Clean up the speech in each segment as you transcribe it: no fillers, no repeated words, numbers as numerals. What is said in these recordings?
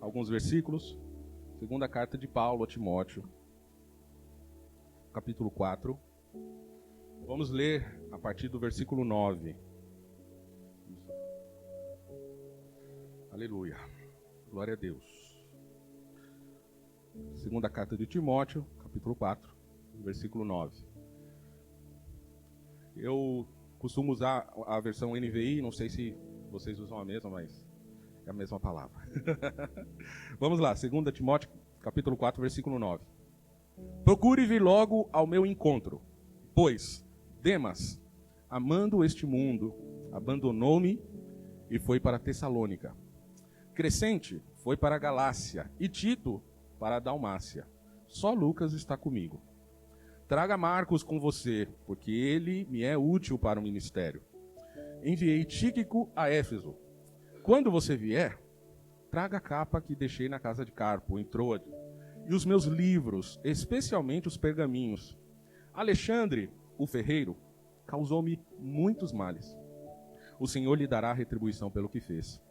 alguns versículos. Segunda carta de Paulo a Timóteo, capítulo 4. Vamos ler a partir do versículo 9. Aleluia. Glória a Deus. Segunda carta de Timóteo, capítulo 4, versículo 9. Eu costumo usar a versão NVI, não sei se vocês usam a mesma, mas é a mesma palavra. Vamos lá, 2 Timóteo, capítulo 4, versículo 9. Procure vir logo ao meu encontro, pois Demas, amando este mundo, abandonou-me e foi para Tessalônica. Crescente foi para a Galácia e Tito para a Dalmácia. Só Lucas está comigo. Traga Marcos com você, porque ele me é útil para o ministério. Enviei Tíquico a Éfeso. Quando você vier, traga a capa que deixei na casa de Carpo, em Troade, e os meus livros, especialmente os pergaminhos. Alexandre, o ferreiro, causou-me muitos males. O Senhor lhe dará retribuição pelo que fez.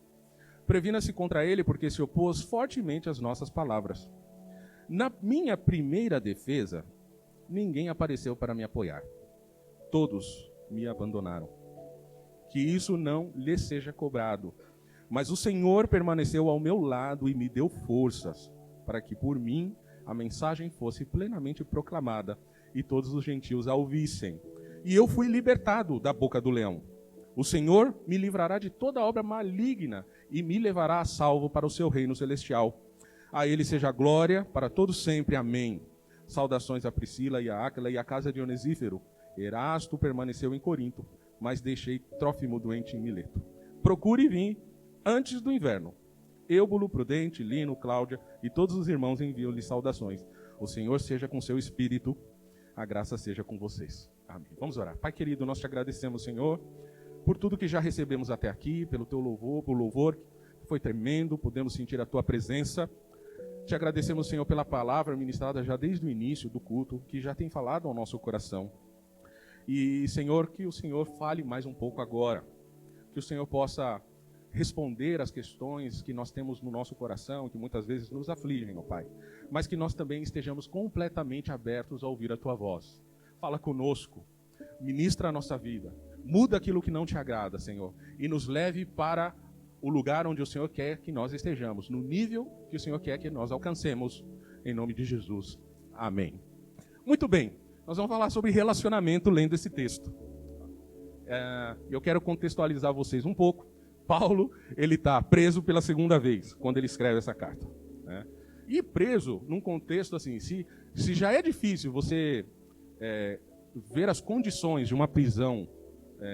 Previna-se contra ele, porque se opôs fortemente às nossas palavras. Na minha primeira defesa, ninguém apareceu para me apoiar. Todos me abandonaram. Que isso não lhe seja cobrado. Mas o Senhor permaneceu ao meu lado e me deu forças, para que por mim a mensagem fosse plenamente proclamada e todos os gentios a ouvissem. E eu fui libertado da boca do leão. O Senhor me livrará de toda obra maligna e me levará a salvo para o seu reino celestial. A ele seja a glória para todos sempre. Amém. Saudações a Priscila e a Áquila e a casa de Onesífero. Erasto permaneceu em Corinto, mas deixei Trófimo doente em Mileto. Procure vir antes do inverno. Eubulo, Prudente, Lino, Cláudia e todos os irmãos enviam-lhe saudações. O Senhor seja com seu espírito, a graça seja com vocês. Amém. Vamos orar. Pai querido, nós te agradecemos, Senhor, por tudo que já recebemos até aqui, pelo teu louvor, por louvor que foi tremendo, podemos sentir a tua presença. Te agradecemos, Senhor, pela palavra ministrada já desde o início do culto, que já tem falado ao nosso coração. E, Senhor, que o Senhor fale mais um pouco agora, que o Senhor possa responder às questões que nós temos no nosso coração, que muitas vezes nos afligem, ó Pai, mas que nós também estejamos completamente abertos a ouvir a tua voz. Fala conosco, ministra a nossa vida, muda aquilo que não te agrada, Senhor, e nos leve para o lugar onde o Senhor quer que nós estejamos, no nível que o Senhor quer que nós alcancemos, em nome de Jesus. Amém. Muito bem, nós vamos falar sobre relacionamento lendo esse texto. Eu quero contextualizar vocês um pouco. Paulo, ele está preso pela segunda vez, quando ele escreve essa carta, né? E preso num contexto assim, se já é difícil você ver as condições de uma prisão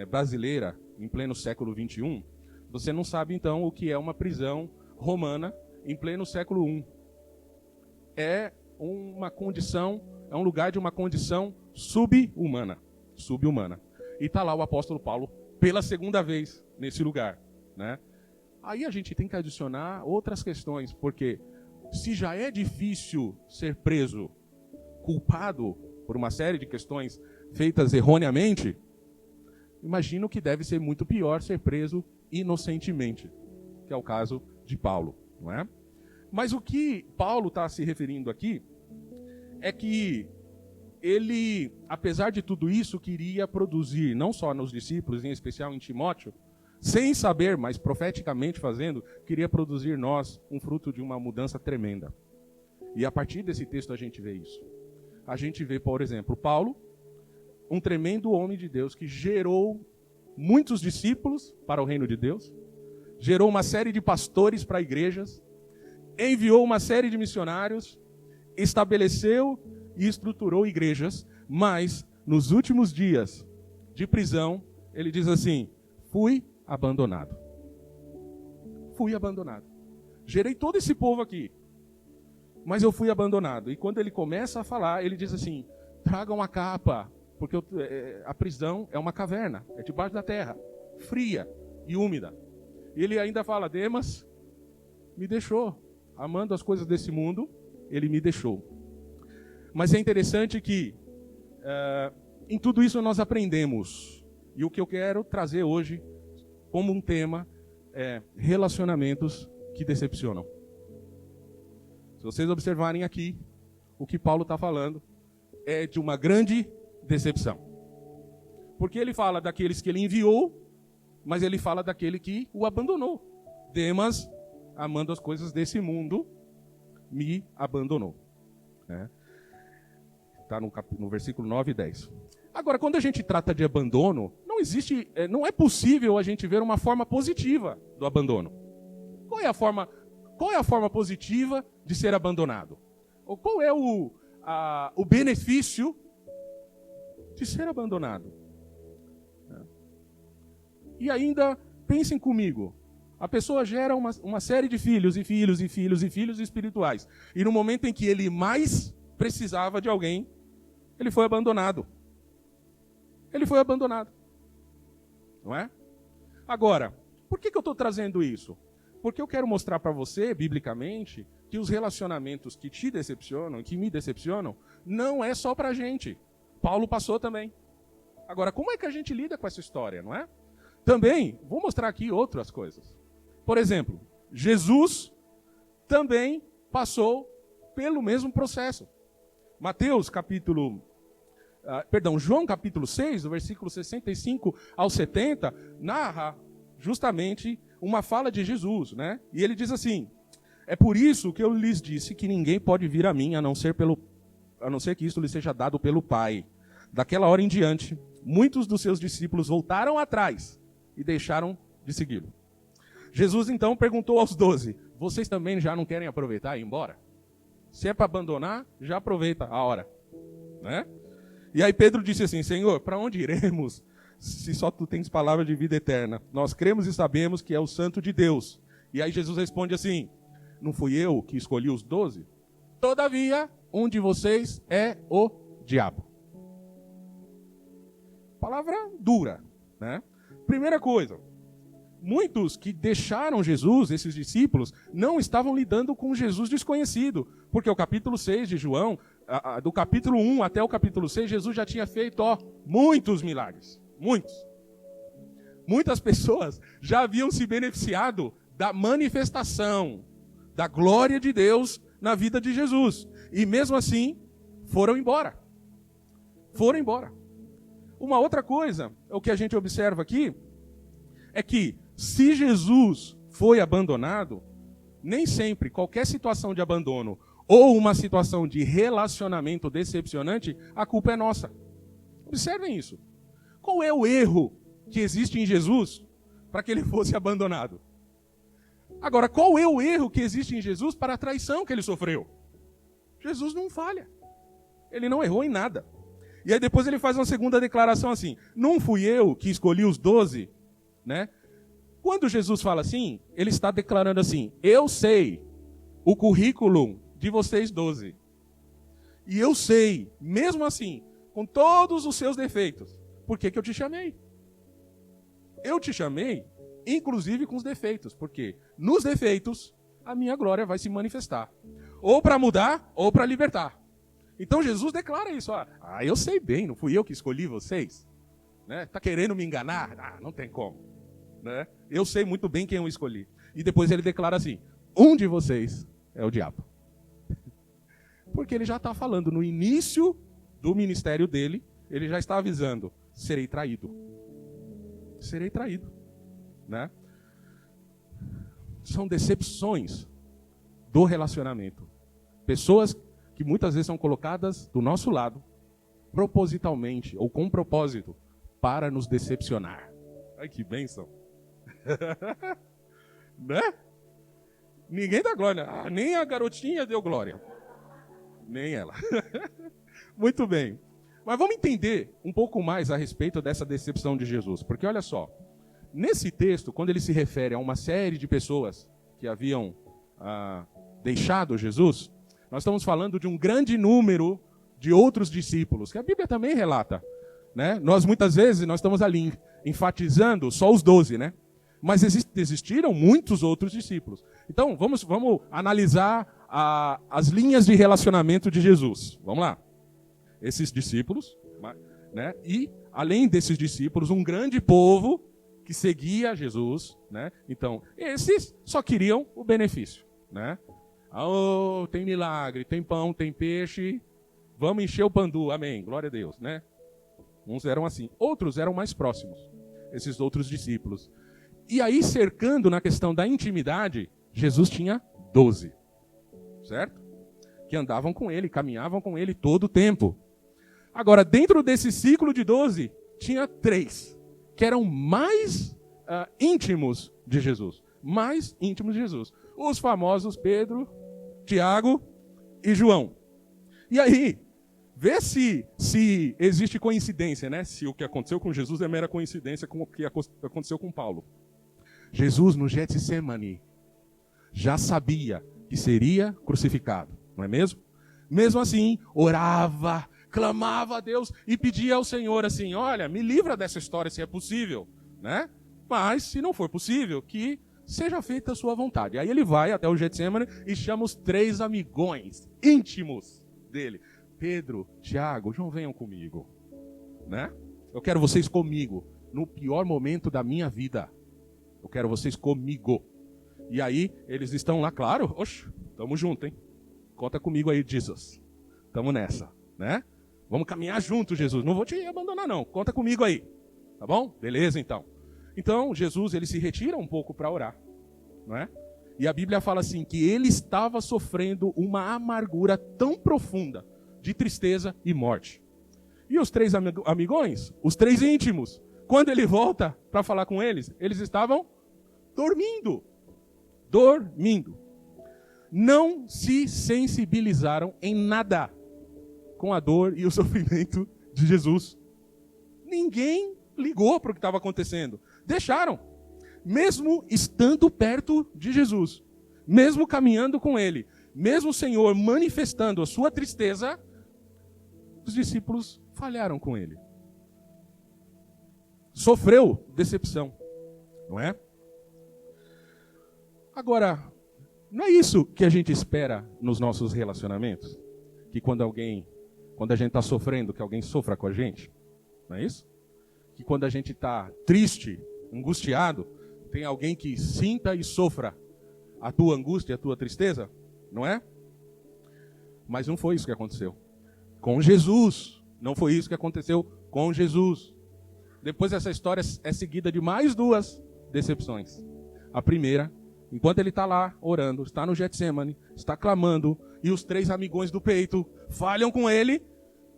brasileira em pleno século XXI, você não sabe então o que é uma prisão romana em pleno século I. É uma condição, é um lugar de uma condição subhumana. E está lá o apóstolo Paulo pela segunda vez nesse lugar, né? Aí a gente tem que adicionar outras questões, porque se já é difícil ser preso, culpado por uma série de questões feitas erroneamente, imagino que deve ser muito pior ser preso inocentemente, que é o caso de Paulo, não é? Mas o que Paulo está se referindo aqui é que ele, apesar de tudo isso, queria produzir, não só nos discípulos, em especial em Timóteo, sem saber, mas profeticamente fazendo, queria produzir nós um fruto de uma mudança tremenda. E a partir desse texto a gente vê isso. A gente vê, por exemplo, Paulo, um tremendo homem de Deus que gerou muitos discípulos para o reino de Deus, gerou uma série de pastores para igrejas, enviou uma série de missionários, estabeleceu e estruturou igrejas, mas nos últimos dias de prisão, ele diz assim: fui abandonado. Gerei todo esse povo aqui, mas eu fui abandonado. E quando ele começa a falar, ele diz assim: tragam a capa, porque a prisão é uma caverna, é debaixo da terra, fria e úmida. E ele ainda fala: Demas me deixou, amando as coisas desse mundo, ele me deixou. Mas é interessante que em tudo isso nós aprendemos. E o que eu quero trazer hoje como um tema é relacionamentos que decepcionam. Se vocês observarem aqui, o que Paulo está falando é de uma grande decepção. Porque ele fala daqueles que ele enviou, mas ele fala daquele que o abandonou. Demas, amando as coisas desse mundo, me abandonou. Está no versículo 9 e 10. Agora, quando a gente trata de abandono, não é possível a gente ver uma forma positiva do abandono. Qual é a forma positiva de ser abandonado? Ou qual é o benefício de ser abandonado? E ainda, pensem comigo, a pessoa gera uma série de filhos e filhos e filhos e filhos espirituais. E no momento em que ele mais precisava de alguém, ele foi abandonado. Ele foi abandonado. Não é? Agora, por que eu estou trazendo isso? Porque eu quero mostrar para você, biblicamente, que os relacionamentos que te decepcionam, que me decepcionam, não é só para a gente. Paulo passou também. Agora, como é que a gente lida com essa história, não é? Também, vou mostrar aqui outras coisas. Por exemplo, Jesus também passou pelo mesmo processo. João capítulo 6, do versículo 65 ao 70, narra justamente uma fala de Jesus, né? E ele diz assim: é por isso que eu lhes disse que ninguém pode vir a mim, a não ser que isto lhe seja dado pelo Pai. Daquela hora em diante, muitos dos seus discípulos voltaram atrás e deixaram de segui-lo. Jesus então perguntou aos 12, vocês também já não querem aproveitar e ir embora? Se é para abandonar, já aproveita a hora, né? E aí Pedro disse assim: Senhor, para onde iremos, se só tu tens palavra de vida eterna? Nós cremos e sabemos que é o Santo de Deus. E aí Jesus responde assim: não fui eu que escolhi os 12? Todavia, um de vocês é o diabo. Palavra dura, né? Primeira coisa, muitos que deixaram Jesus, esses discípulos, não estavam lidando com Jesus desconhecido. Porque o capítulo 6 de João, do capítulo 1 até o capítulo 6, Jesus já tinha feito muitos milagres. Muitos. Muitas pessoas já haviam se beneficiado da manifestação da glória de Deus na vida de Jesus. E mesmo assim, foram embora. Foram embora. Uma outra coisa, o que a gente observa aqui, é que se Jesus foi abandonado, nem sempre qualquer situação de abandono ou uma situação de relacionamento decepcionante, a culpa é nossa. Observem isso. Qual é o erro que existe em Jesus para que ele fosse abandonado? Agora, qual é o erro que existe em Jesus para a traição que ele sofreu? Jesus não falha. Ele não errou em nada. E aí depois ele faz uma segunda declaração assim: não fui eu que escolhi os 12, né? Quando Jesus fala assim, ele está declarando assim: eu sei o currículo de vocês 12. E eu sei, mesmo assim, com todos os seus defeitos, por que eu te chamei. Eu te chamei, inclusive com os defeitos, porque nos defeitos a minha glória vai se manifestar. Ou para mudar, ou para libertar. Então Jesus declara isso: eu sei bem, não fui eu que escolhi vocês. Né? Tá querendo me enganar? Não tem como. Né? Eu sei muito bem quem eu escolhi. E depois ele declara assim: um de vocês é o diabo. Porque ele já está falando no início do ministério dele, ele já está avisando: serei traído. Serei traído. Né? São decepções do relacionamento. Pessoas que muitas vezes são colocadas do nosso lado, propositalmente ou com propósito, para nos decepcionar. Ai, que bênção. Né? Ninguém dá glória. Nem a garotinha deu glória. Nem ela. Muito bem. Mas vamos entender um pouco mais a respeito dessa decepção de Jesus. Porque olha só, nesse texto, quando ele se refere a uma série de pessoas que haviam deixado Jesus, nós estamos falando de um grande número de outros discípulos, que a Bíblia também relata. Né? Nós muitas vezes estamos ali enfatizando só os 12, né? Mas existiram muitos outros discípulos. Então, vamos analisar as linhas de relacionamento de Jesus. Vamos lá. Esses discípulos, né? E, além desses discípulos, um grande povo que seguia Jesus. Né? Então, esses só queriam o benefício. Né? Oh, tem milagre, tem pão, tem peixe. Vamos encher o pandu, amém, glória a Deus, né? Uns eram assim, outros eram mais próximos, esses outros discípulos. E aí, cercando na questão da intimidade, Jesus tinha 12, certo? Que andavam com ele, caminhavam com ele todo o tempo. Agora, dentro desse ciclo de 12, tinha 3, que eram mais íntimos de Jesus. Mais íntimos de Jesus. Os famosos Pedro, Tiago e João. E aí, vê se existe coincidência, né? Se o que aconteceu com Jesus é mera coincidência com o que aconteceu com Paulo. Jesus, no Getsemane, já sabia que seria crucificado, não é mesmo? Mesmo assim, orava, clamava a Deus e pedia ao Senhor assim, olha, me livra dessa história se é possível, né? Mas, se não for possível, que seja feita a sua vontade. Aí ele vai até o Getsemane e chama os 3 amigões íntimos dele. Pedro, Tiago, João, venham comigo, né? Eu quero vocês comigo, no pior momento da minha vida. Eu quero vocês comigo. E aí, eles estão lá, claro, oxe, tamo junto, hein? Conta comigo aí, Jesus. Tamo nessa, né? Vamos caminhar junto, Jesus. Não vou te abandonar, não. Conta comigo aí. Tá bom? Beleza, então. Então, Jesus, ele se retira um pouco para orar, não é? E a Bíblia fala assim, que ele estava sofrendo uma amargura tão profunda, de tristeza e morte. E os 3 amigões, os 3 íntimos, quando ele volta para falar com eles, eles estavam dormindo. Dormindo. Não se sensibilizaram em nada com a dor e o sofrimento de Jesus. Ninguém ligou para o que estava acontecendo. Deixaram. Mesmo estando perto de Jesus, mesmo caminhando com ele, mesmo o Senhor manifestando a sua tristeza, os discípulos falharam com ele. Sofreu decepção, não é? Agora, não é isso que a gente espera nos nossos relacionamentos? Que quando a gente está sofrendo, que alguém sofra com a gente? Não é isso? Que quando a gente está triste, angustiado, tem alguém que sinta e sofra a tua angústia, a tua tristeza? Não é? Mas não foi isso que aconteceu com Jesus. Não foi isso que aconteceu com Jesus. Depois essa história é seguida de mais 2 decepções. A primeira, enquanto ele está lá orando, está no Getsemane, está clamando, e os 3 amigões do peito falham com ele,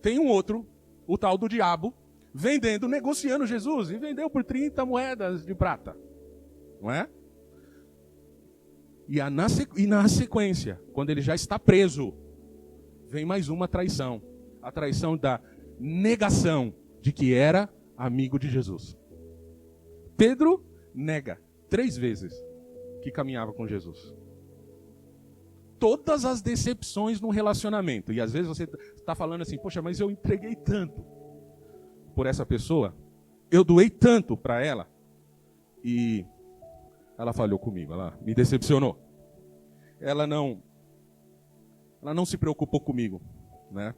tem um outro, o tal do diabo, negociando Jesus, e vendeu por 30 moedas de prata. Não é? E na sequência, quando ele já está preso, vem mais uma traição. A traição da negação de que era amigo de Jesus. Pedro nega 3 vezes que caminhava com Jesus. Todas as decepções no relacionamento. E às vezes você está falando assim, poxa, mas eu entreguei tanto por essa pessoa, eu doei tanto para ela, e ela falhou comigo, ela me decepcionou. Ela não se preocupou comigo, né?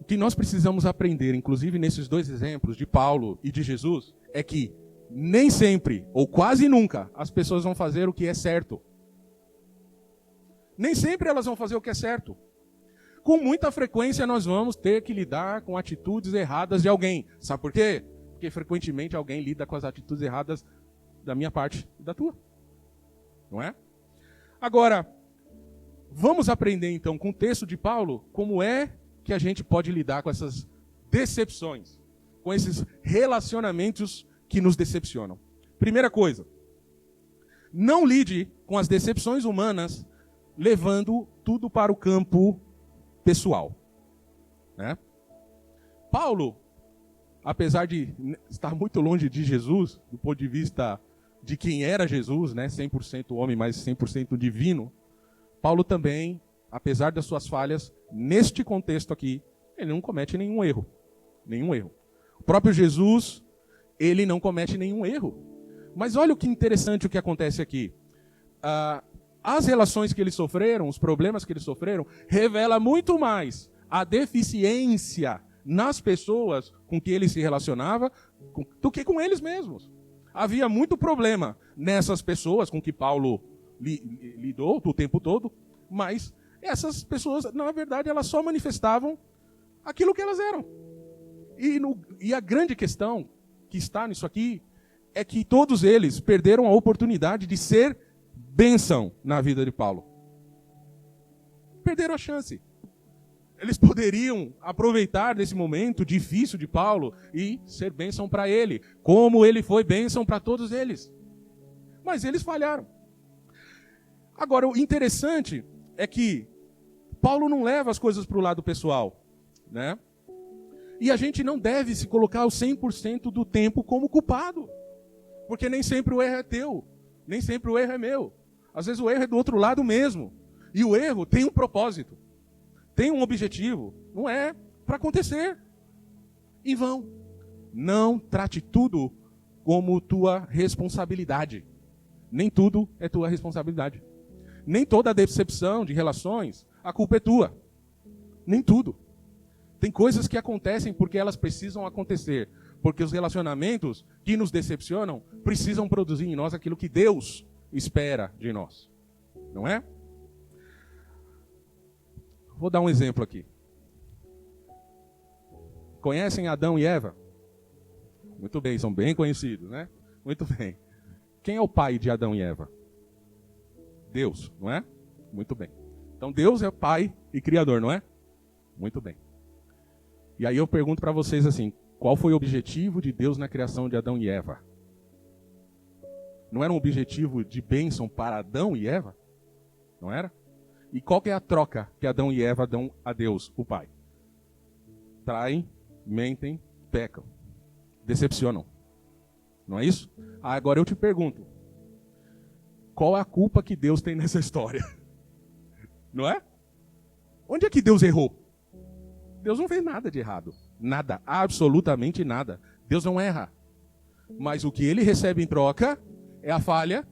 O que nós precisamos aprender, inclusive nesses 2 exemplos de Paulo e de Jesus, é que nem sempre, ou quase nunca, as pessoas vão fazer o que é certo. Nem sempre elas vão fazer o que é certo. Com muita frequência nós vamos ter que lidar com atitudes erradas de alguém. Sabe por quê? Porque frequentemente alguém lida com as atitudes erradas da minha parte e da tua. Não é? Agora, vamos aprender então com o texto de Paulo como é que a gente pode lidar com essas decepções, com esses relacionamentos que nos decepcionam. Primeira coisa, não lide com as decepções humanas levando tudo para o campo pessoal, né? Paulo, apesar de estar muito longe de Jesus, do ponto de vista de quem era Jesus, né, 100% homem, mas 100% divino, Paulo também, apesar das suas falhas, neste contexto aqui, ele não comete nenhum erro. Nenhum erro. O próprio Jesus, ele não comete nenhum erro. Mas olha o que interessante o que acontece aqui. As relações que eles sofreram, os problemas que eles sofreram, revela muito mais a deficiência nas pessoas com que ele se relacionava do que com eles mesmos. Havia muito problema nessas pessoas com que Paulo lidou o tempo todo, mas essas pessoas, na verdade, elas só manifestavam aquilo que elas eram. E a grande questão que está nisso aqui é que todos eles perderam a oportunidade de ser bênção na vida de Paulo. Perderam a chance. Eles poderiam aproveitar desse momento difícil de Paulo e ser bênção para ele, como ele foi bênção para todos eles. Mas eles falharam. Agora, o interessante é que Paulo não leva as coisas para o lado pessoal, né? E a gente não deve se colocar o 100% do tempo como culpado. Porque nem sempre o erro é teu. Nem sempre o erro é meu. Às vezes o erro é do outro lado mesmo. E o erro tem um propósito. Tem um objetivo. Não é para acontecer em vão. Não trate tudo como tua responsabilidade. Nem tudo é tua responsabilidade. Nem toda decepção de relações, a culpa é tua. Nem tudo. Tem coisas que acontecem porque elas precisam acontecer. Porque os relacionamentos que nos decepcionam precisam produzir em nós aquilo que Deus espera de nós. Não é? Vou dar um exemplo aqui. Conhecem Adão e Eva? Muito bem, são bem conhecidos, né? Muito bem. Quem é o pai de Adão e Eva? Deus, não é? Muito bem. Então Deus é pai e criador, não é? Muito bem. E aí eu pergunto para vocês assim, qual foi o objetivo de Deus na criação de Adão e Eva? Não era um objetivo de bênção para Adão e Eva? Não era? E qual que é a troca que Adão e Eva dão a Deus, o Pai? Traem, mentem, pecam, decepcionam. Não é isso? Agora eu te pergunto, qual é a culpa que Deus tem nessa história? Não é? Onde é que Deus errou? Deus não fez nada de errado. Nada, absolutamente nada. Deus não erra. Mas o que ele recebe em troca é a falha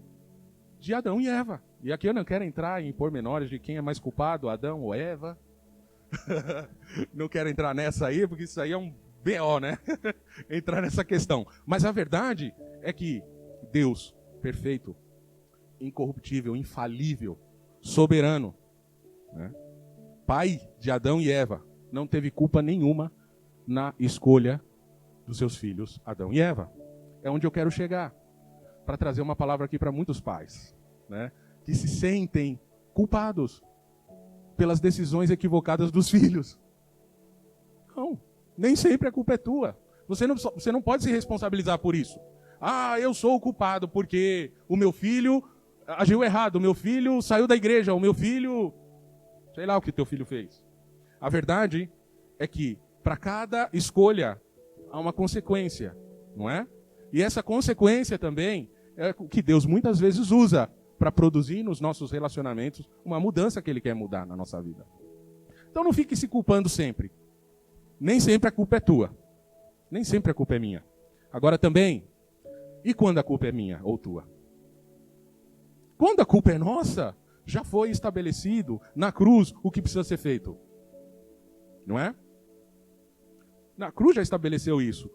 de Adão e Eva. E aqui eu não quero entrar em pormenores de quem é mais culpado, Adão ou Eva. Não quero entrar nessa aí, porque isso aí é um BO, né? Entrar nessa questão. Mas a verdade é que Deus, perfeito, incorruptível, infalível, soberano, né? Pai de Adão e Eva, não teve culpa nenhuma na escolha dos seus filhos, Adão e Eva. É onde eu quero chegar, para trazer uma palavra aqui para muitos pais, né, que se sentem culpados pelas decisões equivocadas dos filhos. Não, nem sempre a culpa é tua. Você não pode se responsabilizar por isso. Ah, eu sou o culpado porque o meu filho agiu errado, o meu filho saiu da igreja, o meu filho... Sei lá o que teu filho fez. A verdade é que para cada escolha há uma consequência, não é? E essa consequência também é o que Deus muitas vezes usa para produzir nos nossos relacionamentos uma mudança que Ele quer mudar na nossa vida. Então não fique se culpando sempre. Nem sempre a culpa é tua. Nem sempre a culpa é minha. Agora também, e quando a culpa é minha ou tua? Quando a culpa é nossa, já foi estabelecido na cruz o que precisa ser feito. Não é? Na cruz já estabeleceu isso.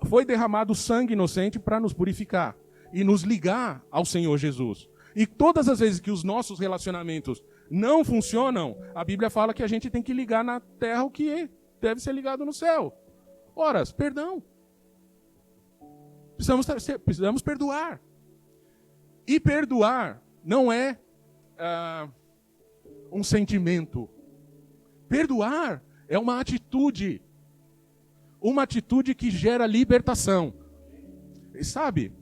Foi derramado sangue inocente para nos purificar e nos ligar ao Senhor Jesus. E todas as vezes que os nossos relacionamentos não funcionam, a Bíblia fala que a gente tem que ligar na terra o que deve ser ligado no céu. Ora, perdão. Precisamos perdoar. E perdoar não é um sentimento. Perdoar é uma atitude. Uma atitude que gera libertação. E sabe,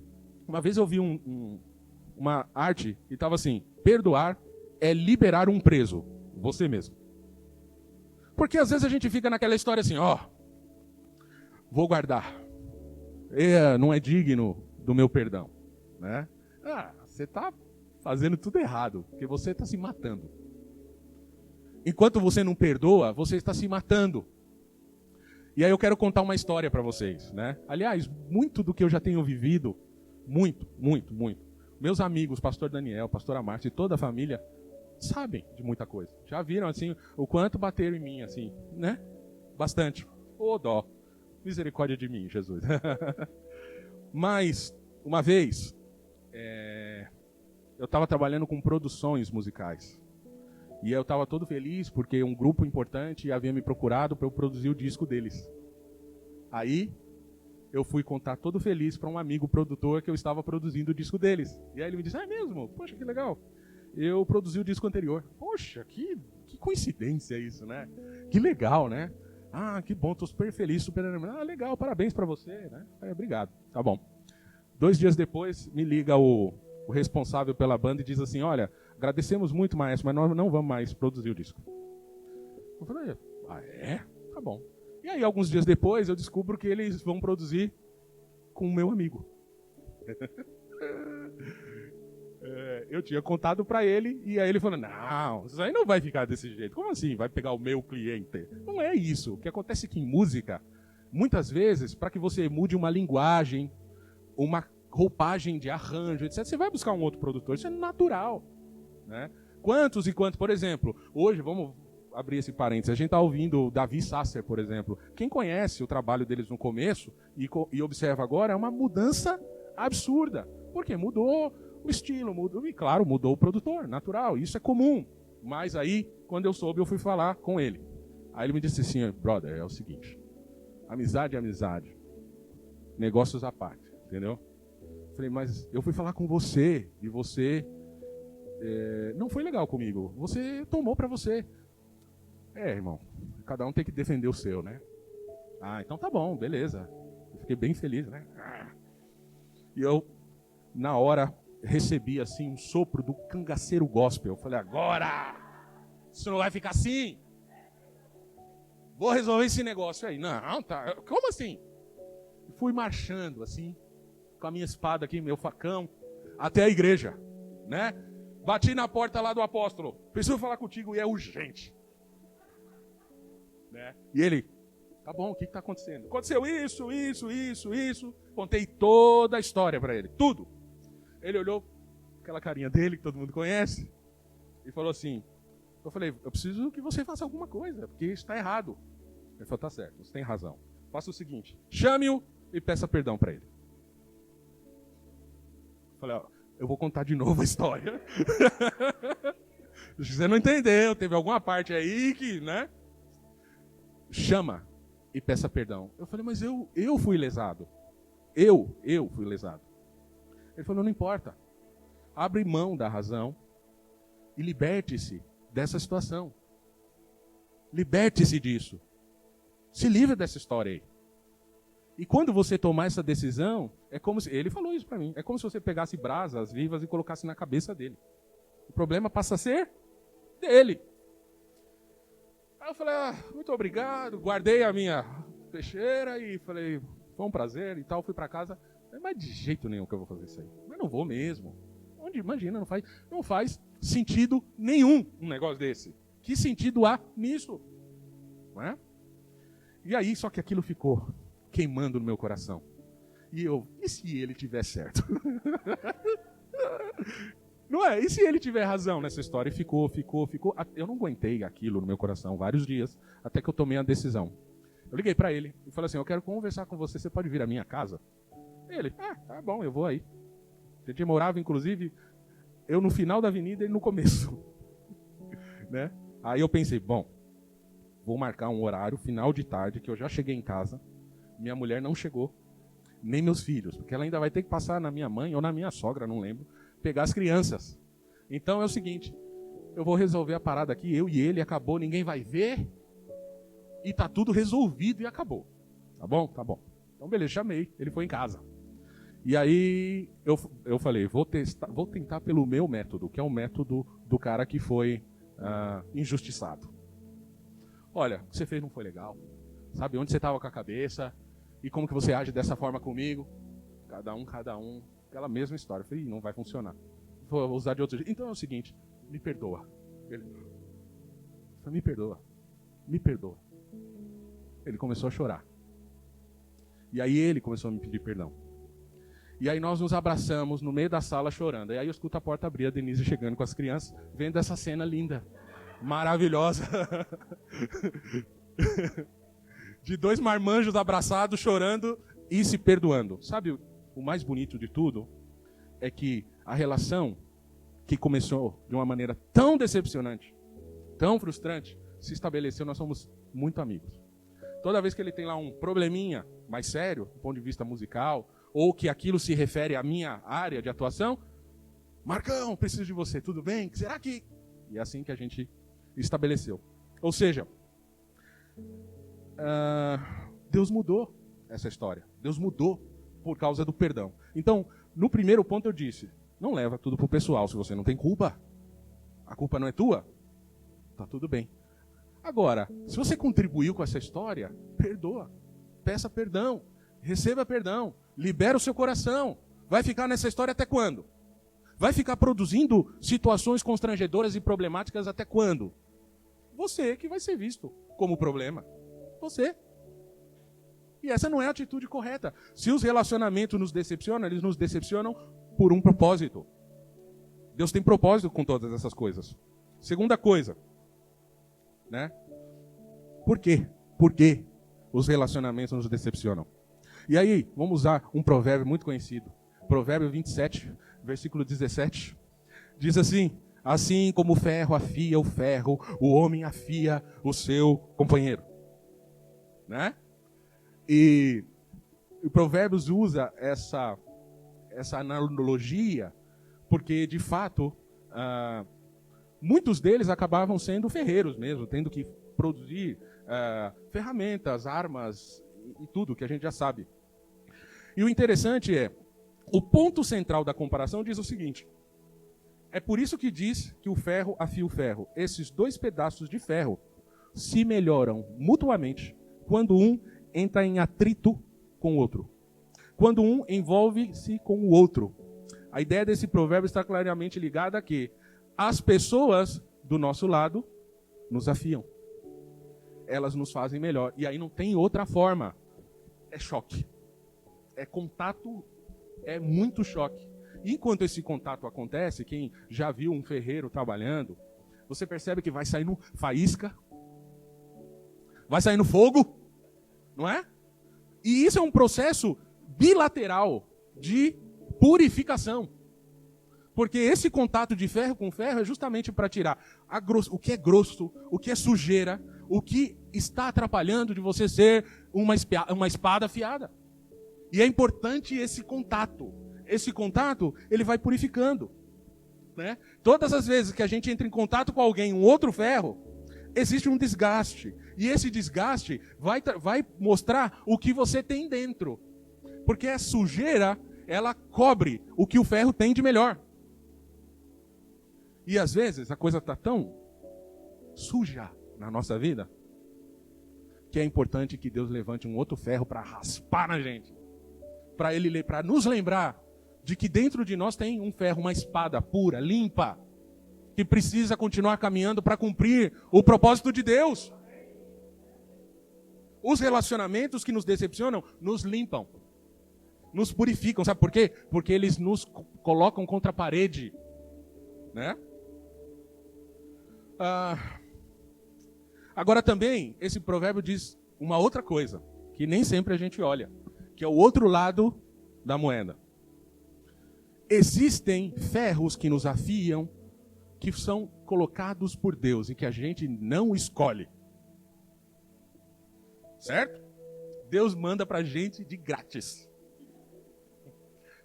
uma vez eu vi uma arte e estava assim: perdoar é liberar um preso. Você mesmo. Porque às vezes a gente fica naquela história assim, vou guardar. Não é digno do meu perdão. Né? Você está fazendo tudo errado, porque você está se matando. Enquanto você não perdoa, você está se matando. E aí eu quero contar uma história para vocês, né? Aliás, muito do que eu já tenho vivido, muito. Meus amigos, pastor Daniel, pastora Márcia e toda a família, sabem de muita coisa. Já viram, assim, o quanto bateram em mim, assim, né? Bastante. Ô dó. Misericórdia de mim, Jesus. Mas, uma vez, eu estava trabalhando com produções musicais. E eu estava todo feliz porque um grupo importante havia me procurado para eu produzir o disco deles. Aí eu fui contar todo feliz para um amigo produtor que eu estava produzindo o disco deles. E aí ele me disse, é mesmo? Poxa, que legal. Eu produzi o disco anterior. Poxa, que coincidência isso, né? Que legal, né? Ah, que bom, estou super feliz, super... Ah, legal, parabéns para você, né? Obrigado, tá bom. 2 dias depois, me liga o responsável pela banda e diz assim, olha, agradecemos muito, maestro, mas nós não vamos mais produzir o disco. Eu falei, ah, é? Tá bom. E aí, alguns dias depois, eu descubro que eles vão produzir com o meu amigo. Eu tinha contado para ele, e aí ele falou, não, isso aí não vai ficar desse jeito. Como assim? Vai pegar o meu cliente? Não é isso. O que acontece é que em música, muitas vezes, para que você mude uma linguagem, uma roupagem de arranjo, etc., você vai buscar um outro produtor. Isso é natural. Né? Quantos, por exemplo, hoje, vamos abrir esse parênteses, a gente está ouvindo o Davi Sasser, por exemplo. Quem conhece o trabalho deles no começo e observa agora, é uma mudança absurda. Porque mudou o estilo, mudou, e claro, mudou o produtor, natural, isso é comum. Mas aí, quando eu soube, eu fui falar com ele. Aí ele me disse assim, brother, é o seguinte, amizade é amizade, negócios à parte, entendeu? Falei, mas eu fui falar com você, e você não foi legal comigo, você tomou pra você. Irmão, cada um tem que defender o seu, né? Ah, então tá bom, beleza. Eu fiquei bem feliz, né? E eu, na hora, recebi assim um sopro do cangaceiro gospel. Eu falei, agora! Isso não vai ficar assim! Vou resolver esse negócio aí. Não, tá. Como assim? Fui marchando assim, com a minha espada aqui, meu facão, até a igreja, né? Bati na porta lá do apóstolo. Preciso falar contigo e é urgente. Né? E ele, tá bom, o que está acontecendo? Aconteceu isso. Contei toda a história para ele, tudo. Ele olhou, aquela carinha dele que todo mundo conhece, e falou assim, eu falei, eu preciso que você faça alguma coisa, porque isso está errado. Ele falou, tá certo, você tem razão. Faça o seguinte, chame-o e peça perdão para ele. Eu falei, eu vou contar de novo a história. Você não entendeu, teve alguma parte aí que, né? Chama e peça perdão. Eu falei, mas eu fui lesado. Eu fui lesado. Ele falou, não importa. Abre mão da razão e liberte-se dessa situação. Liberte-se disso. Se livre dessa história aí. E quando você tomar essa decisão, é como se... Ele falou isso para mim. É como se você pegasse brasas vivas e colocasse na cabeça dele. O problema passa a ser dele. Aí eu falei, muito obrigado. Guardei a minha peixeira e falei, foi um prazer e tal. Fui para casa. Mas de jeito nenhum que eu vou fazer isso aí. Mas não vou mesmo. Imagina, não faz sentido nenhum um negócio desse. Que sentido há nisso? Não é? E aí, só que aquilo ficou queimando no meu coração. E se ele tiver certo? Não é? E se ele tiver razão nessa história? E ficou. Eu não aguentei aquilo no meu coração vários dias, até que eu tomei a decisão. Eu liguei para ele e falei assim, eu quero conversar com você, você pode vir à minha casa? Ele, tá bom, eu vou aí. A gente morava, inclusive, eu no final da avenida e ele no começo. Né? Aí eu pensei, bom, vou marcar um horário, final de tarde, que eu já cheguei em casa, minha mulher não chegou, nem meus filhos, porque ela ainda vai ter que passar na minha mãe ou na minha sogra, não lembro, pegar as crianças. Então é o seguinte, eu vou resolver a parada aqui, eu e ele, acabou, ninguém vai ver, e tá tudo resolvido e acabou. Tá bom? Tá bom. Então beleza, chamei, ele foi em casa. E aí eu falei, vou tentar pelo meu método, que é o método do cara que foi injustiçado. Olha, o que você fez não foi legal. Sabe onde você estava com a cabeça? E como que você age dessa forma comigo? Cada um, aquela mesma história. Eu falei, não vai funcionar. Vou usar de outro jeito. Então é o seguinte, me perdoa. Ele falou, me perdoa. Ele começou a chorar. E aí ele começou a me pedir perdão. E aí nós nos abraçamos no meio da sala chorando. E aí eu escuto a porta abrir, a Denise chegando com as crianças, vendo essa cena linda, maravilhosa. De 2 marmanjos abraçados, chorando e se perdoando. Sabe, o mais bonito de tudo é que a relação que começou de uma maneira tão decepcionante, tão frustrante, se estabeleceu, nós somos muito amigos. Toda vez que ele tem lá um probleminha mais sério, do ponto de vista musical, ou que aquilo se refere à minha área de atuação, Marcão, preciso de você, tudo bem? Será que... E é assim que a gente estabeleceu. Ou seja, Deus mudou essa história. Deus mudou por causa do perdão. Então, no primeiro ponto eu disse, não leva tudo pro pessoal, se você não tem culpa. A culpa não é tua. Tá tudo bem. Agora, se você contribuiu com essa história, perdoa. Peça perdão. Receba perdão. Libera o seu coração. Vai ficar nessa história até quando? Vai ficar produzindo situações constrangedoras e problemáticas até quando? Você que vai ser visto como problema. Você. E essa não é a atitude correta. Se os relacionamentos nos decepcionam, eles nos decepcionam por um propósito. Deus tem propósito com todas essas coisas. Segunda coisa, né? Por quê? Por que os relacionamentos nos decepcionam? E aí, vamos usar um provérbio muito conhecido. Provérbio 27, versículo 17. Diz assim: assim como o ferro afia o ferro, o homem afia o seu companheiro. Né? E o Provérbios usa essa analogia porque, de fato, muitos deles acabavam sendo ferreiros mesmo, tendo que produzir ferramentas, armas e tudo que a gente já sabe. E o interessante é, o ponto central da comparação diz o seguinte: é por isso que diz que o ferro afia o ferro. Esses dois pedaços de ferro se melhoram mutuamente quando um entra em atrito com o outro. Quando um envolve-se com o outro. A ideia desse provérbio está claramente ligada a que as pessoas do nosso lado nos afiam. Elas nos fazem melhor. E aí não tem outra forma. É choque. É contato, é muito choque. E enquanto esse contato acontece, quem já viu um ferreiro trabalhando, você percebe que vai saindo faísca, vai saindo fogo, não é? E isso é um processo bilateral de purificação. Porque esse contato de ferro com ferro é justamente para tirar o que é grosso, o que é sujeira, o que está atrapalhando de você ser uma espada afiada. E é importante esse contato. Esse contato, ele vai purificando. Né? Todas as vezes que a gente entra em contato com alguém, um outro ferro, existe um desgaste. E esse desgaste vai mostrar o que você tem dentro. Porque a sujeira, ela cobre o que o ferro tem de melhor. E às vezes a coisa está tão suja na nossa vida que é importante que Deus levante um outro ferro para raspar na gente. Para nos lembrar de que dentro de nós tem um ferro, uma espada pura, limpa, que precisa continuar caminhando para cumprir o propósito de Deus. Os relacionamentos que nos decepcionam nos limpam, nos purificam. Sabe por quê? Porque eles nos colocam contra a parede. Né? Agora também, esse provérbio diz uma outra coisa, que nem sempre a gente olha, que é o outro lado da moeda. Existem ferros que nos afiam, que são colocados por Deus e que a gente não escolhe. Certo? Deus manda pra gente de grátis.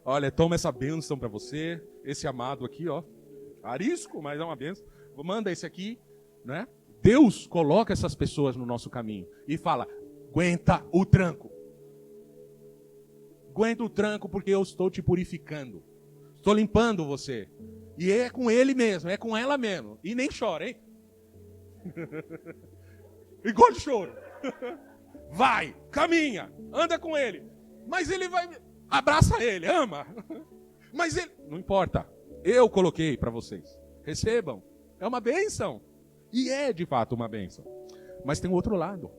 Olha, toma essa bênção para você, esse amado aqui, ó. Arisco, mas é uma bênção. Manda esse aqui, né? Deus coloca essas pessoas no nosso caminho e fala: aguenta o tranco. Aguenta o tranco porque eu estou te purificando. Estou limpando você. E é com ele mesmo, é com ela mesmo. E nem chora, hein? Igual de choro. Vai, caminha, anda com ele. Mas ele vai, abraça ele, ama. Mas ele, não importa. Eu coloquei para vocês. Recebam. É uma bênção. E é de fato uma bênção. Mas tem o outro lado.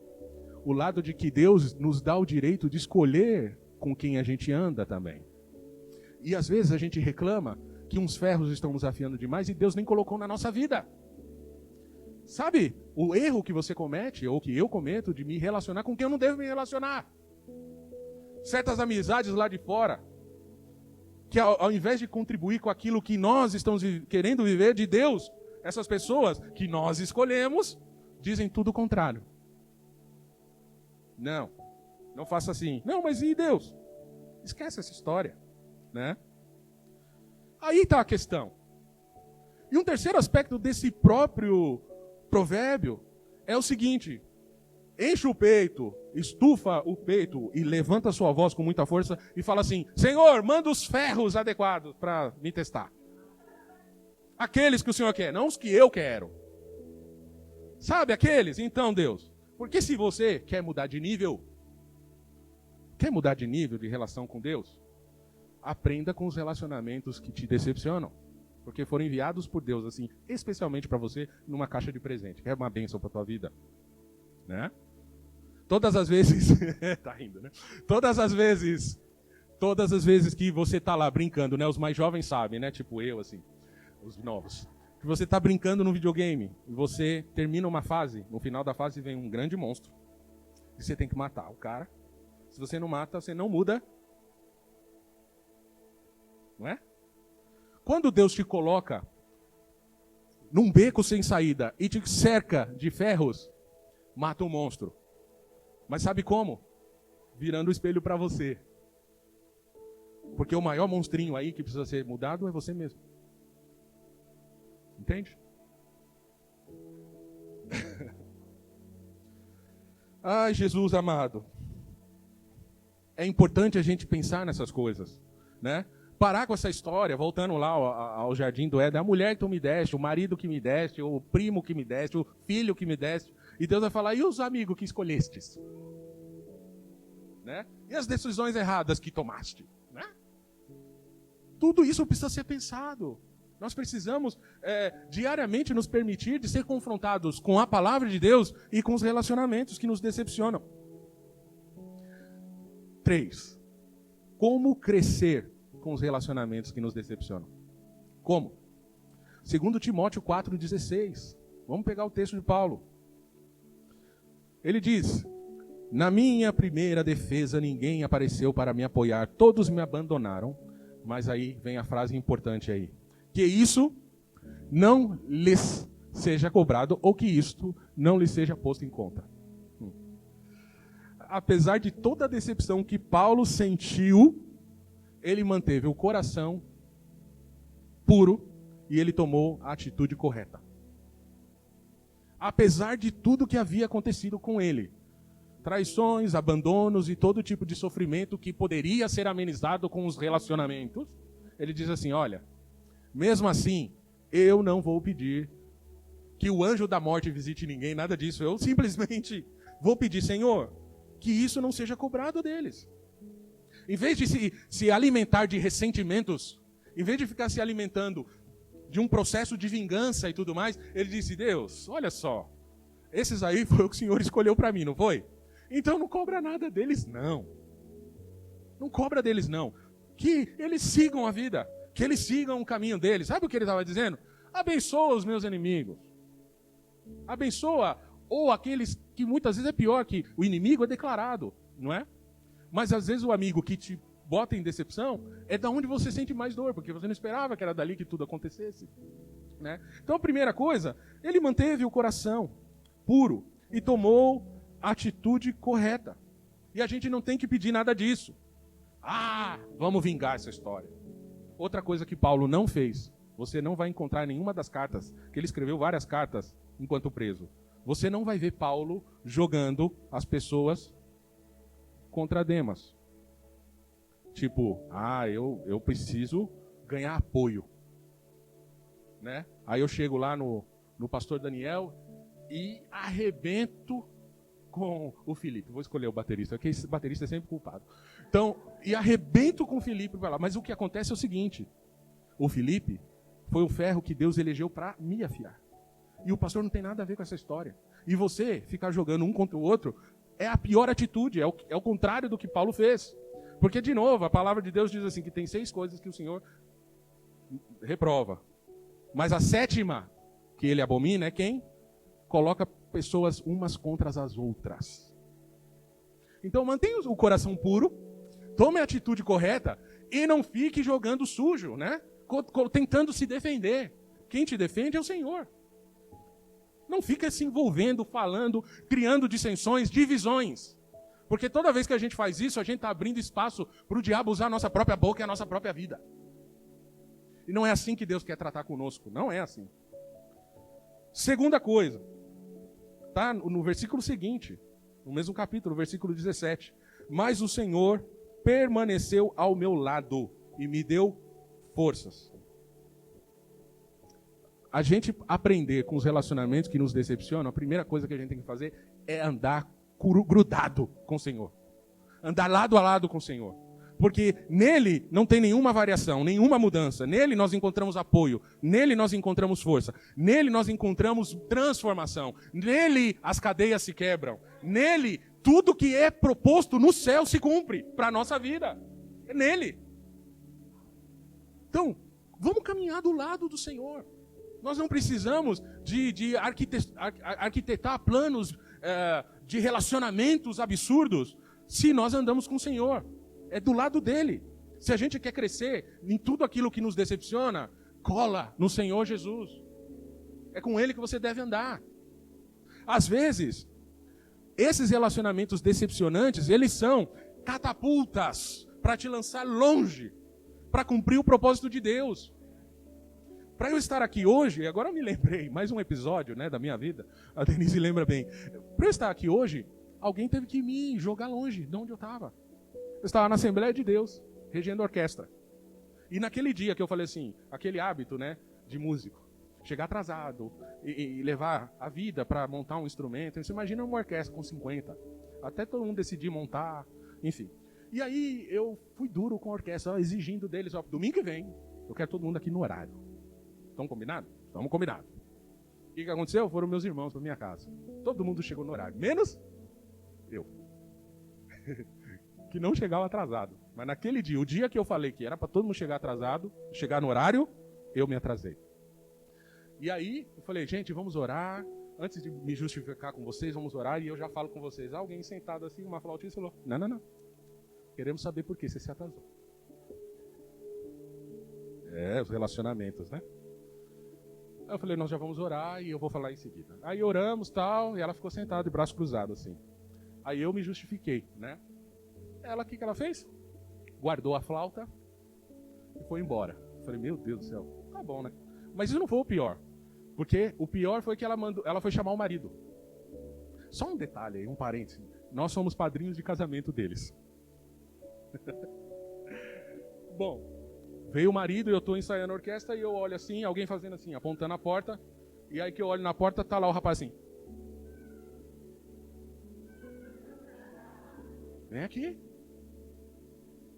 O lado de que Deus nos dá o direito de escolher com quem a gente anda também. E às vezes a gente reclama que uns ferros estão nos afiando demais e Deus nem colocou na nossa vida. Sabe o erro que você comete, ou que eu cometo, de me relacionar com quem eu não devo me relacionar? Certas amizades lá de fora, que ao invés de contribuir com aquilo que nós estamos querendo viver de Deus, essas pessoas que nós escolhemos, dizem tudo o contrário. Não faça assim. Não, mas e Deus? Esquece essa história, né? Aí está a questão. E um terceiro aspecto desse próprio provérbio é o seguinte: enche o peito, estufa o peito e levanta sua voz com muita força e fala assim: Senhor, manda os ferros adequados para me testar. Aqueles que o Senhor quer, não os que eu quero. Sabe aqueles? Então, Deus, porque se você quer mudar de nível de relação com Deus, aprenda com os relacionamentos que te decepcionam. Porque foram enviados por Deus, assim, especialmente para você, numa caixa de presente. Que é uma bênção para a tua vida. Né? Todas as vezes... tá rindo, né? Todas as vezes que você tá lá brincando, né? Os mais jovens sabem, né? Tipo eu, assim, os novos. Que você tá brincando no videogame e você termina uma fase, no final da fase vem um grande monstro. E você tem que matar o cara. Se você não mata, você não muda. Não é? Quando Deus te coloca num beco sem saída e te cerca de ferros, mata um monstro. Mas sabe como? Virando o espelho para você. Porque o maior monstrinho aí que precisa ser mudado é você mesmo. Entende? Ai, Jesus amado. É importante a gente pensar nessas coisas, né? Parar com essa história, voltando lá ao jardim do Éden, a mulher que tu me deste, o marido que me deste, o primo que me deste, o filho que me deste. E Deus vai falar, e os amigos que escolhestes? Né? E as decisões erradas que tomaste? Né? Tudo isso precisa ser pensado. Nós precisamos diariamente nos permitir de ser confrontados com a palavra de Deus e com os relacionamentos que nos decepcionam. 3. Como crescer com os relacionamentos que nos decepcionam? Como? 2 Timóteo 4,16. Vamos pegar o texto de Paulo. Ele diz: na minha primeira defesa ninguém apareceu para me apoiar, todos me abandonaram. Mas aí vem a frase importante aí: que isso não lhes seja cobrado, ou que isto não lhes seja posto em conta. Apesar de toda a decepção que Paulo sentiu, ele manteve o coração puro e ele tomou a atitude correta. Apesar de tudo que havia acontecido com ele, traições, abandonos e todo tipo de sofrimento que poderia ser amenizado com os relacionamentos, ele diz assim: olha, mesmo assim, eu não vou pedir que o anjo da morte visite ninguém, nada disso. Eu simplesmente vou pedir, Senhor, que isso não seja cobrado deles. Em vez de se alimentar de ressentimentos, em vez de ficar se alimentando de um processo de vingança e tudo mais, ele disse: Deus, olha só, esses aí foi o que o Senhor escolheu para mim, não foi? Então não cobra nada deles, não. Não cobra deles, não. Que eles sigam a vida, que eles sigam o caminho deles. Sabe o que ele estava dizendo? Abençoa os meus inimigos. Abençoa, ou aqueles que muitas vezes é pior, que o inimigo é declarado, não é? Mas às vezes o amigo que te bota em decepção é da onde você sente mais dor, porque você não esperava que era dali que tudo acontecesse, né? Então a primeira coisa, ele manteve o coração puro e tomou a atitude correta. E a gente não tem que pedir nada disso. Vamos vingar essa história. Outra coisa que Paulo não fez, você não vai encontrar em nenhuma das cartas, que ele escreveu várias cartas enquanto preso. Você não vai ver Paulo jogando as pessoas contra Demas. Tipo, eu preciso ganhar apoio, né? Aí eu chego lá no pastor Daniel e arrebento com o Felipe. Vou escolher o baterista, porque esse baterista é sempre culpado. Então, e arrebento com o Felipe para lá. Mas o que acontece é o seguinte: o Felipe foi o ferro que Deus elegeu para me afiar. E o pastor não tem nada a ver com essa história. E você ficar jogando um contra o outro é a pior atitude, é o contrário do que Paulo fez. Porque, de novo, a palavra de Deus diz assim, que tem 6 coisas que o Senhor reprova. Mas a 7ª que ele abomina é quem? Coloca pessoas umas contra as outras. Então mantenha o coração puro, tome a atitude correta E não fique jogando sujo, né? Tentando se defender. Quem te defende é o Senhor. Não fica se envolvendo, falando, criando dissensões, divisões. Porque toda vez que a gente faz isso, a gente está abrindo espaço para o diabo usar a nossa própria boca e a nossa própria vida. E não é assim que Deus quer tratar conosco. Não é assim. Segunda coisa. Está no versículo seguinte, no mesmo capítulo, versículo 17. Mas o Senhor permaneceu ao meu lado e me deu forças. A gente aprender com os relacionamentos que nos decepcionam, a primeira coisa que a gente tem que fazer é andar grudado com o Senhor. Andar lado a lado com o Senhor. Porque nele não tem nenhuma variação, nenhuma mudança. Nele nós encontramos apoio. Nele nós encontramos força. Nele nós encontramos transformação. Nele as cadeias se quebram. Nele tudo que é proposto no céu se cumpre para a nossa vida. É nele. Então, vamos caminhar do lado do Senhor. Nós não precisamos de arquitetar planos de relacionamentos absurdos se nós andamos com o Senhor. É do lado dele. Se a gente quer crescer em tudo aquilo que nos decepciona, cola no Senhor Jesus. É com ele que você deve andar. Às vezes, esses relacionamentos decepcionantes, eles são catapultas para te lançar longe, para cumprir o propósito de Deus. Para eu estar aqui hoje, agora eu me lembrei, mais um episódio, né, da minha vida, a Denise lembra bem. Para eu estar aqui hoje, alguém teve que me jogar longe de onde eu estava. Eu estava na Assembleia de Deus, regendo a orquestra. E naquele dia que eu falei assim, aquele hábito, né, de músico, chegar atrasado e levar a vida para montar um instrumento. Você imagina uma orquestra com 50, até todo mundo decidir montar, enfim. E aí eu fui duro com a orquestra, exigindo deles, ó, domingo que vem, eu quero todo mundo aqui no horário. Estão combinados? Estamos combinados. O que aconteceu? Foram meus irmãos para minha casa. Todo mundo chegou no horário, menos eu. Que não chegava atrasado. Mas naquele dia, o dia que eu falei que era para todo mundo chegar atrasado, chegar no horário, eu me atrasei. E aí, eu falei, gente, vamos orar. Antes de me justificar com vocês, vamos orar. E eu já falo com vocês. Alguém sentado assim, uma flautista, falou, não. Queremos saber por que você se atrasou. Os relacionamentos, né? Aí eu falei, nós já vamos orar e eu vou falar em seguida. Aí oramos, tal, e ela ficou sentada de braço cruzado, assim. Aí eu me justifiquei, né? Ela, o que ela fez? Guardou a flauta e foi embora. Eu falei, meu Deus do céu, tá bom, né? Mas isso não foi o pior. Porque o pior foi que ela foi chamar o marido. Só um detalhe aí, um parênteses. Nós somos padrinhos de casamento deles. Bom, veio o marido e eu estou ensaiando a orquestra e eu olho assim, alguém fazendo assim, apontando a porta. E aí que eu olho na porta, tá lá o rapaz assim. Vem aqui.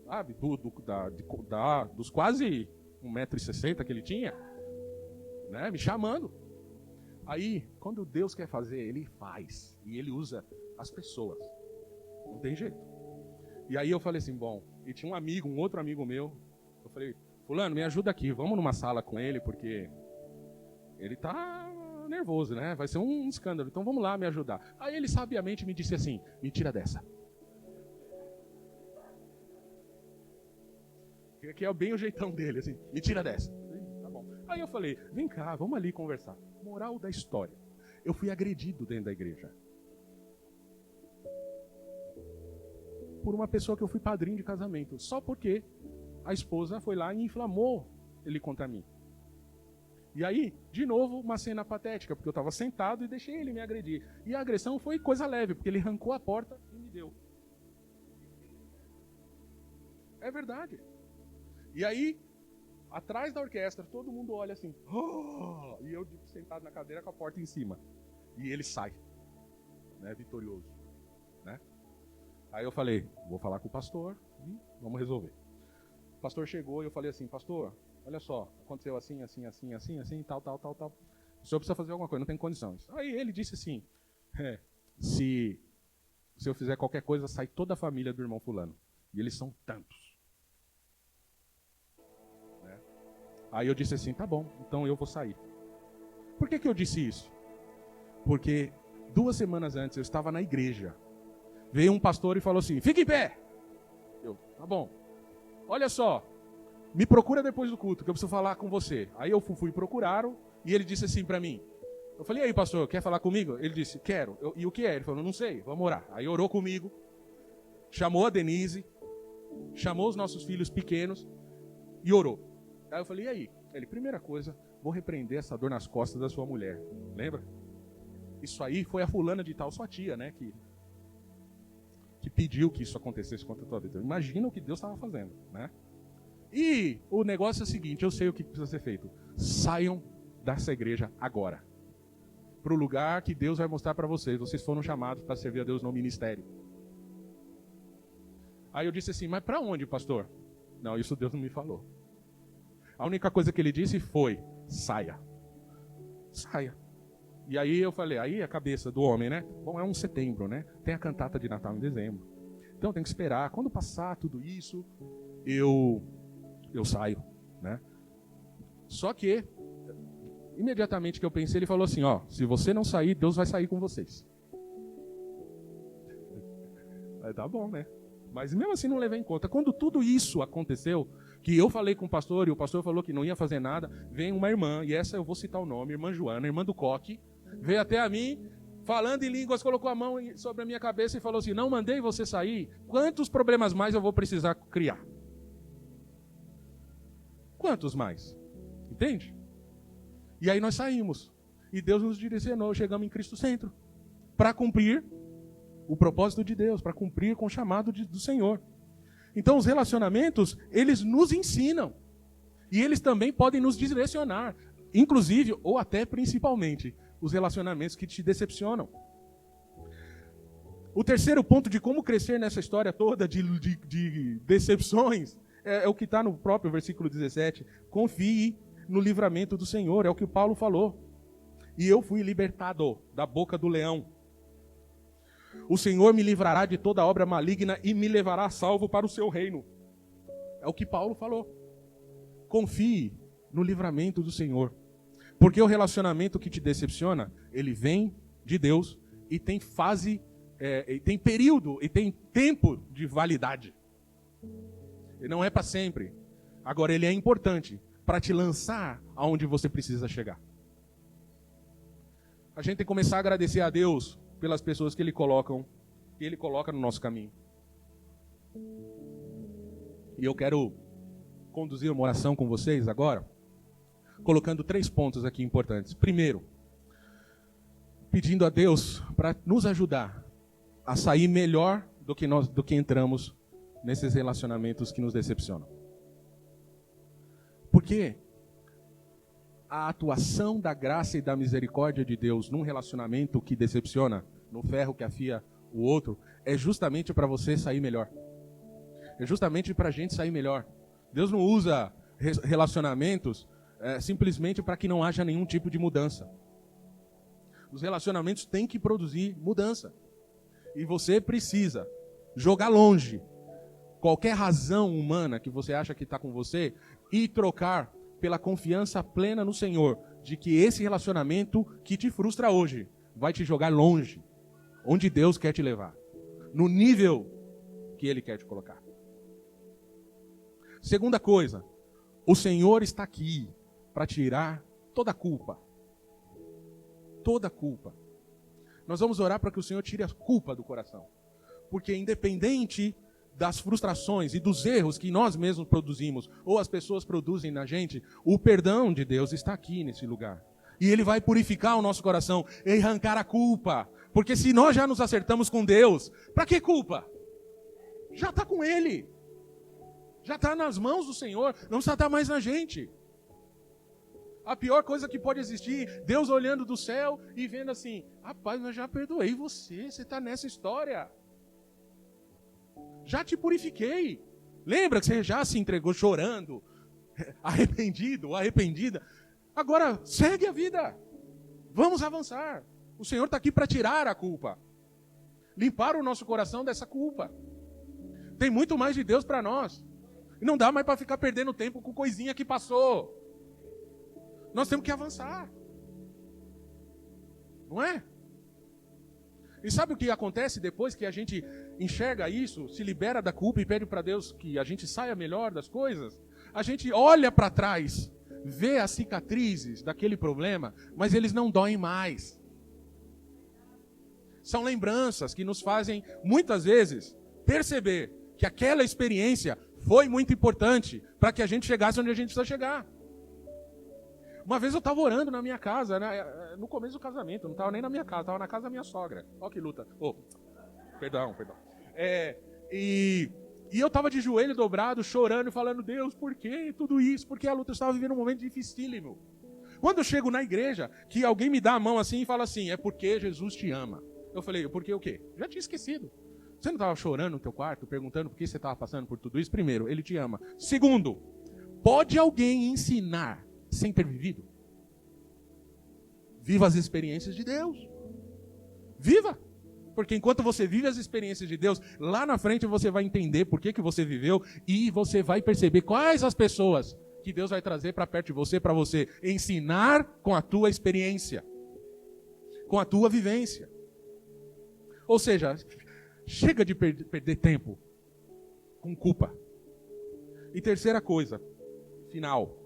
Sabe, dos quase 1,60 m que ele tinha, né, me chamando. Aí, quando Deus quer fazer, Ele faz. E Ele usa as pessoas. Não tem jeito. E aí eu falei assim, bom, e tinha um outro amigo meu. Eu falei, fulano, me ajuda aqui, vamos numa sala com ele, porque ele tá nervoso, né? Vai ser um escândalo, então vamos lá me ajudar. Aí ele sabiamente me disse assim, me tira dessa. Que é bem o jeitão dele, assim, me tira dessa. Tá bom. Aí eu falei, vem cá, vamos ali conversar. Moral da história. Eu fui agredido dentro da igreja. Por uma pessoa que eu fui padrinho de casamento. Só porque a esposa foi lá e inflamou ele contra mim. E aí, de novo, uma cena patética, porque eu estava sentado e deixei ele me agredir. E a agressão foi coisa leve, porque ele arrancou a porta e me deu. É verdade. E aí, atrás da orquestra, todo mundo olha assim. Oh! E eu sentado na cadeira com a porta em cima. E ele sai, né, vitorioso. Né? Aí eu falei, vou falar com o pastor e vamos resolver. O pastor chegou e eu falei assim, pastor, olha só, aconteceu assim, tal. O senhor precisa fazer alguma coisa, não tem condições. Aí ele disse assim, se eu fizer qualquer coisa, sai toda a família do irmão fulano. E eles são tantos. Aí eu disse assim, tá bom, então eu vou sair. Por que eu disse isso? Porque 2 semanas antes eu estava na igreja. Veio um pastor e falou assim, fique em pé. Eu, tá bom. olha só, me procura depois do culto, que eu preciso falar com você. Aí eu fui procuraram, e ele disse assim para mim. Eu falei, e aí, pastor, quer falar comigo? Ele disse, quero. E o que é? Ele falou, não sei, vamos orar. Aí orou comigo, chamou a Denise, chamou os nossos filhos pequenos e orou. Aí eu falei, e aí? Ele, primeira coisa, vou repreender essa dor nas costas da sua mulher. Lembra? Isso aí foi a fulana de tal, sua tia, né? Que pediu que isso acontecesse contra a tua vida. Imagina o que Deus estava fazendo, né? E o negócio é o seguinte, eu sei o que precisa ser feito. Saiam dessa igreja agora. Para o lugar que Deus vai mostrar para vocês. Vocês foram chamados para servir a Deus no ministério. Aí eu disse assim, mas para onde, pastor? Não, isso Deus não me falou. A única coisa que ele disse foi, saia. Saia. E aí eu falei, aí a cabeça do homem, né? Bom, é um setembro, né? Tem a cantata de Natal em dezembro. Então tem que esperar. Quando passar tudo isso, eu saio, né? Só que, imediatamente que eu pensei, ele falou assim, ó, se você não sair, Deus vai sair com vocês. Aí tá bom, né? Mas mesmo assim não levei em conta. Quando tudo isso aconteceu, que eu falei com o pastor, e o pastor falou que não ia fazer nada, vem uma irmã, e essa eu vou citar o nome, irmã Joana, irmã do Coque, veio até a mim, falando em línguas, colocou a mão sobre a minha cabeça e falou assim, não mandei você sair, quantos problemas mais eu vou precisar criar? Quantos mais? Entende? E aí nós saímos. E Deus nos direcionou, chegamos em Cristo Centro. Para cumprir o propósito de Deus, para cumprir com o chamado do Senhor. Então os relacionamentos, eles nos ensinam. E eles também podem nos direcionar. Inclusive, ou até principalmente, os relacionamentos que te decepcionam. O terceiro ponto de como crescer nessa história toda de decepções é o que está no próprio versículo 17. Confie no livramento do Senhor, é o que o Paulo falou. E eu fui libertado da boca do leão. O Senhor me livrará de toda obra maligna e me levará salvo para o seu reino. É o que Paulo falou. Confie no livramento do Senhor. Porque o relacionamento que te decepciona, ele vem de Deus e tem fase, e tem período, e tem tempo de validade. Ele não é para sempre. Agora, ele é importante para te lançar aonde você precisa chegar. A gente tem que começar a agradecer a Deus pelas pessoas que Ele coloca no nosso caminho. E eu quero conduzir uma oração com vocês agora, colocando 3 pontos aqui importantes. Primeiro, pedindo a Deus para nos ajudar a sair melhor do que entramos nesses relacionamentos que nos decepcionam. Porque a atuação da graça e da misericórdia de Deus num relacionamento que decepciona, no ferro que afia o outro, é justamente para você sair melhor. É justamente para a gente sair melhor. Deus não usa relacionamentos simplesmente para que não haja nenhum tipo de mudança. Os relacionamentos têm que produzir mudança. E você precisa jogar longe qualquer razão humana que você acha que está com você e trocar pela confiança plena no Senhor de que esse relacionamento que te frustra hoje vai te jogar longe, onde Deus quer te levar, no nível que Ele quer te colocar. Segunda coisa, o Senhor está aqui para tirar toda a culpa. Toda a culpa. Nós vamos orar para que o Senhor tire a culpa do coração. Porque independente das frustrações e dos erros que nós mesmos produzimos, ou as pessoas produzem na gente, o perdão de Deus está aqui nesse lugar. E Ele vai purificar o nosso coração e arrancar a culpa. Porque se nós já nos acertamos com Deus, para que culpa? Já está com Ele. Já está nas mãos do Senhor, não precisa estar mais na gente. A pior coisa que pode existir, Deus olhando do céu e vendo assim, rapaz, eu já perdoei você está nessa história. Já te purifiquei. Lembra que você já se entregou chorando, arrependido ou arrependida? Agora, segue a vida. Vamos avançar. O Senhor está aqui para tirar a culpa. Limpar o nosso coração dessa culpa. Tem muito mais de Deus para nós. E não dá mais para ficar perdendo tempo com coisinha que passou. Nós temos que avançar. Não é? E sabe o que acontece depois que a gente enxerga isso, se libera da culpa e pede para Deus que a gente saia melhor das coisas? A gente olha para trás, vê as cicatrizes daquele problema, mas eles não doem mais. São lembranças que nos fazem, muitas vezes, perceber que aquela experiência foi muito importante para que a gente chegasse onde a gente precisa chegar. Uma vez eu estava orando na minha casa, né, no começo do casamento, não estava nem na minha casa, estava na casa da minha sogra. Olha que luta. Perdão. E eu estava de joelho dobrado, chorando, falando, Deus, por que tudo isso? Porque a luta estava vivendo um momento dificílimo. Quando eu chego na igreja, que alguém me dá a mão assim e fala assim, é porque Jesus te ama. Eu falei, por que o quê? Já tinha esquecido. Você não estava chorando no teu quarto, perguntando por que você estava passando por tudo isso? Primeiro, ele te ama. Segundo, pode alguém ensinar sem ter vivido? Viva as experiências de Deus. Viva! Porque enquanto você vive as experiências de Deus, lá na frente você vai entender por que você viveu e você vai perceber quais as pessoas que Deus vai trazer para perto de você, para você ensinar com a tua experiência, com a tua vivência. Ou seja, chega de perder tempo com culpa. E terceira coisa, final,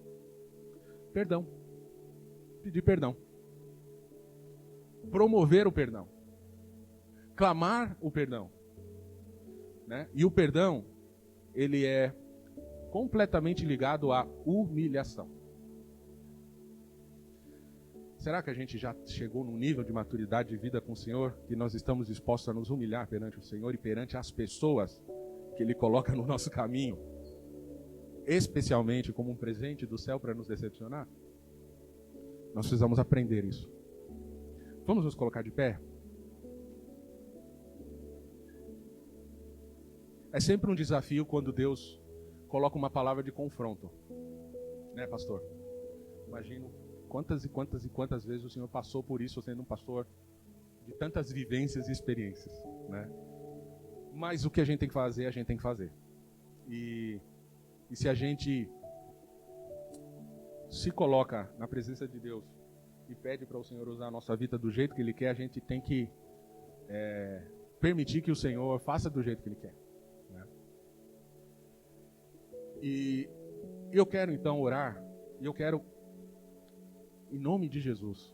perdão. Pedir perdão. Promover o perdão. Clamar o perdão. Né? E o perdão, ele é completamente ligado à humilhação. Será que a gente já chegou num nível de maturidade de vida com o Senhor que nós estamos dispostos a nos humilhar perante o Senhor e perante as pessoas que Ele coloca no nosso caminho, especialmente como um presente do céu para nos decepcionar? Nós precisamos aprender isso. Vamos nos colocar de pé? É sempre um desafio quando Deus coloca uma palavra de confronto. Né, pastor? Imagino quantas e quantas vezes o Senhor passou por isso, sendo um pastor de tantas vivências e experiências, né? Mas o que a gente tem que fazer, a gente tem que fazer. E se a gente se coloca na presença de Deus e pede para o Senhor usar a nossa vida do jeito que Ele quer, a gente tem que permitir que o Senhor faça do jeito que Ele quer. Né? E eu quero então orar, e eu quero, em nome de Jesus,